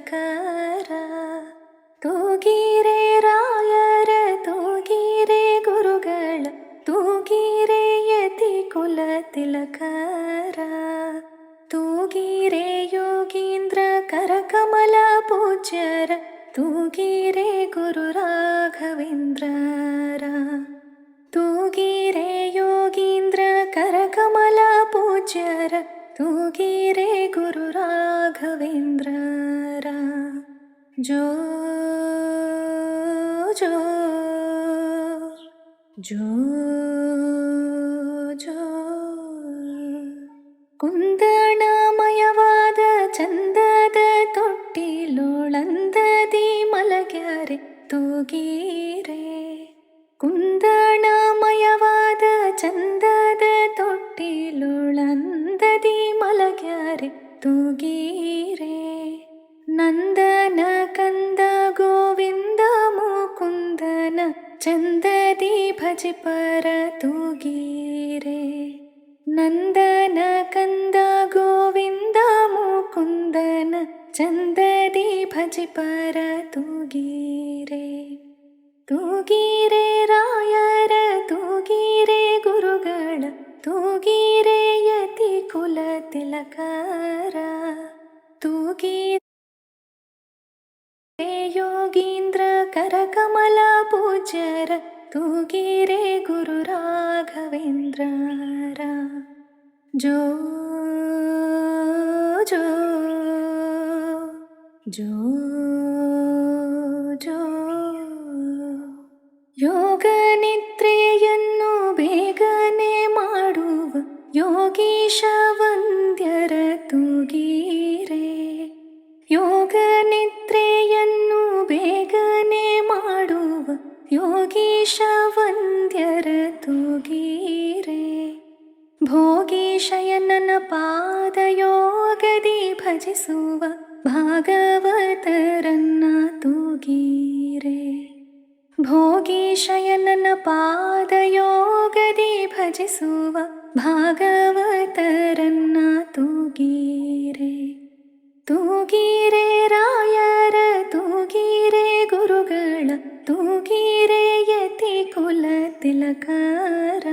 ತಿಲಕರ ತೂಗಿರೆ ರಾಯರ ತೂಗಿರೆ ಗುರುಗಳ ತೂಗಿರೆ ಯತಿ ಕುಲ ತಿಲಕರ ತೂಗಿರೆ ಯೋಗೀಂದ್ರ ಕರಕಮಲ ಪೂಜ್ಯರ ತೂಗಿರೆ ಗುರು ರಾಘವೇಂದ್ರರ ತೂಗಿರೆ ಯೋಗೀಂದ್ರ ಕರಕಮಲ ಪೂಜ್ಯರ ತೂಗಿರೆ ಗುರು ರಾಘವೇಂದ್ರರ ಜೋ ಜೋ ಜೋ ಜೋ ಕುಂದಣಮಯವಾದ ಚಂದದ ತೊಟ್ಟಿಲೋಳಂದದಿ ಮಲಗ್ಯಾರೆ ತೂಗೀರೆ ಕುಂದಣಮಯವಾದ ಚಂದದ ತೊಟ್ಟಿಲೋಳಂದದಿ ಮಲಗ್ಯಾರೆ ತೂಗೀರೆ ನಂದನ ಕಂದ ಗೋವಿಂದ ಮುಕುಂದನ ಚಂದದಿ ಭಜಿಪರ ತೂಗೀರೆ ನಂದನ ಕಂದ ಗೋವಿಂದ ಮುಕುಂದನ ಚಂದದಿ ಭಜಿಪರ ತೂಗೀರೆ ತೂಗಿರೆ ರಾಯರ ತೂಗಿರೆ ಗುರುಗಳ ತೂಗಿರೆ ಯತಿ ಕುಲ ತಿಲಕರ ತೂಗಿರೆ ಯೋಗೀಂದ್ರ ಕರಕಮಲ ಪೂಜ್ಯರ ತೂಗಿರೆ ಗುರು ರಾಘವೇಂದ್ರರ ಜೋ ಜೋ ಜೋ ಜೋ ಯೋಗ ನಿದ್ರೆಯನ್ನು ಬೇಗನೆ ಮಾಡುವ ಯೋಗೀಶ ವಂದ್ಯರ ತೂಗೀರೆ ಯೋಗ ನಿದ್ರೆಯನ್ನು ಬೇಗನೆ ಮಾಡುವ ಯೋಗೀಶ ವಂದ್ಯರ ತೂಗೀರೆ ಭೋಗೀಶಯನನ ಪಾದಯೋಗದಿ ಭಜಿಸುವ ಭಾಗವತರನ್ನ ತೂಗೀರೆ ಭೋಗೀಶಯನನ ಪಾದಯೋಗದಿ ಭಜಿಸುವ ಭಾಗವತರನ್ನ ತೂಗೀರೆ ತೂಗಿರೆ ರಾಯರ ತೂಗಿರೆ ಗುರುಗಳ ತೂಗಿರೆ ಯತಿ ಕುಲ ತಿಲಕರ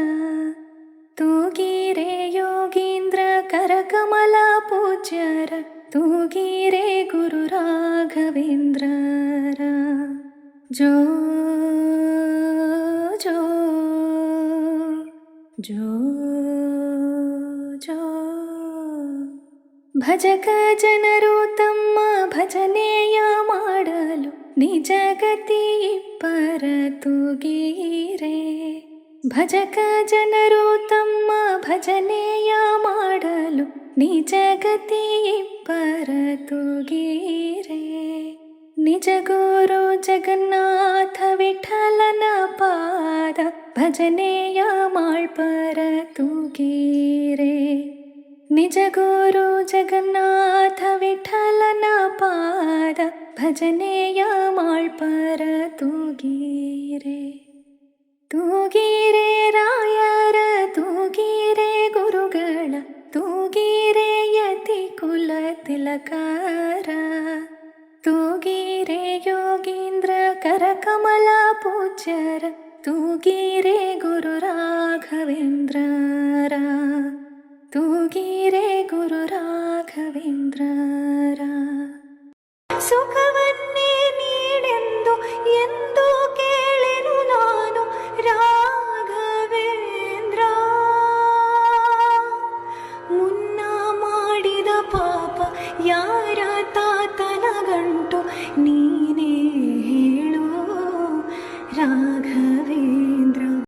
ತೂಗಿರೆ ಯೋಗೀಂದ್ರ ಕರಕಮಲ ಪೂಜ್ಯರ ತೂಗಿರೆ ಗುರು ರಾಘವೇಂದ್ರರ ಜೋ ಜೋ ಜೋ ಜೋ ಭಜಕ ಜನರು ತಮ್ಮ ಭಜನೆಯ ಮಾಡಲು ನಿಜಗತಿ ಇಬ್ಬರ ತೂಗೀರೆ ಭಜಕ ಜನರು ತಮ್ಮ ಭಜನೆಯ ಮಾಡಲು ನಿಜಗತಿ ಇಬ್ಬರ ತೂಗೀರೆ ನಿಜ ಗುರು ಜಗನ್ನಾಥ ವಿಠಲನ ಪಾದ ಭಜನೆಯ ಮಾಳ್ಪರ ತೂಗೀರೆ ನಿಜ ಗುರು ಜಗನ್ನಾಥ ವಿಠಲನ ಪಾದ ಭಜನೆಯ ಮಾಳ್ಪರ ತೂಗೀರೆ ತೂಗಿರೆ ರಾಯರ ತೂಗಿರೆ ಗುರುಗಳ ತೂಗಿರೆ ಯತಿ ಕುಲ ತಿಲಕರ ತೂಗಿರೆ ಯೋಗೀಂದ್ರ ಕರಕಮಲ ಪೂಜ್ಯರ ತೂಗಿರೆ ಗುರು ರಾಘವೇಂದ್ರರ ತೂಗಿರೆ ಗುರು ರಾಘವೇಂದ್ರರ ಸುಖವನ್ನೇ ನೀಡೆಂದು ಎಂದು ಕೇಳೆನು ನಾನು ರಾಘವೇಂದ್ರ ಮುನ್ನ ಮಾಡಿದ ಪಾಪ ಯಾರ ತಾತನ ಗಂಟು ನೀ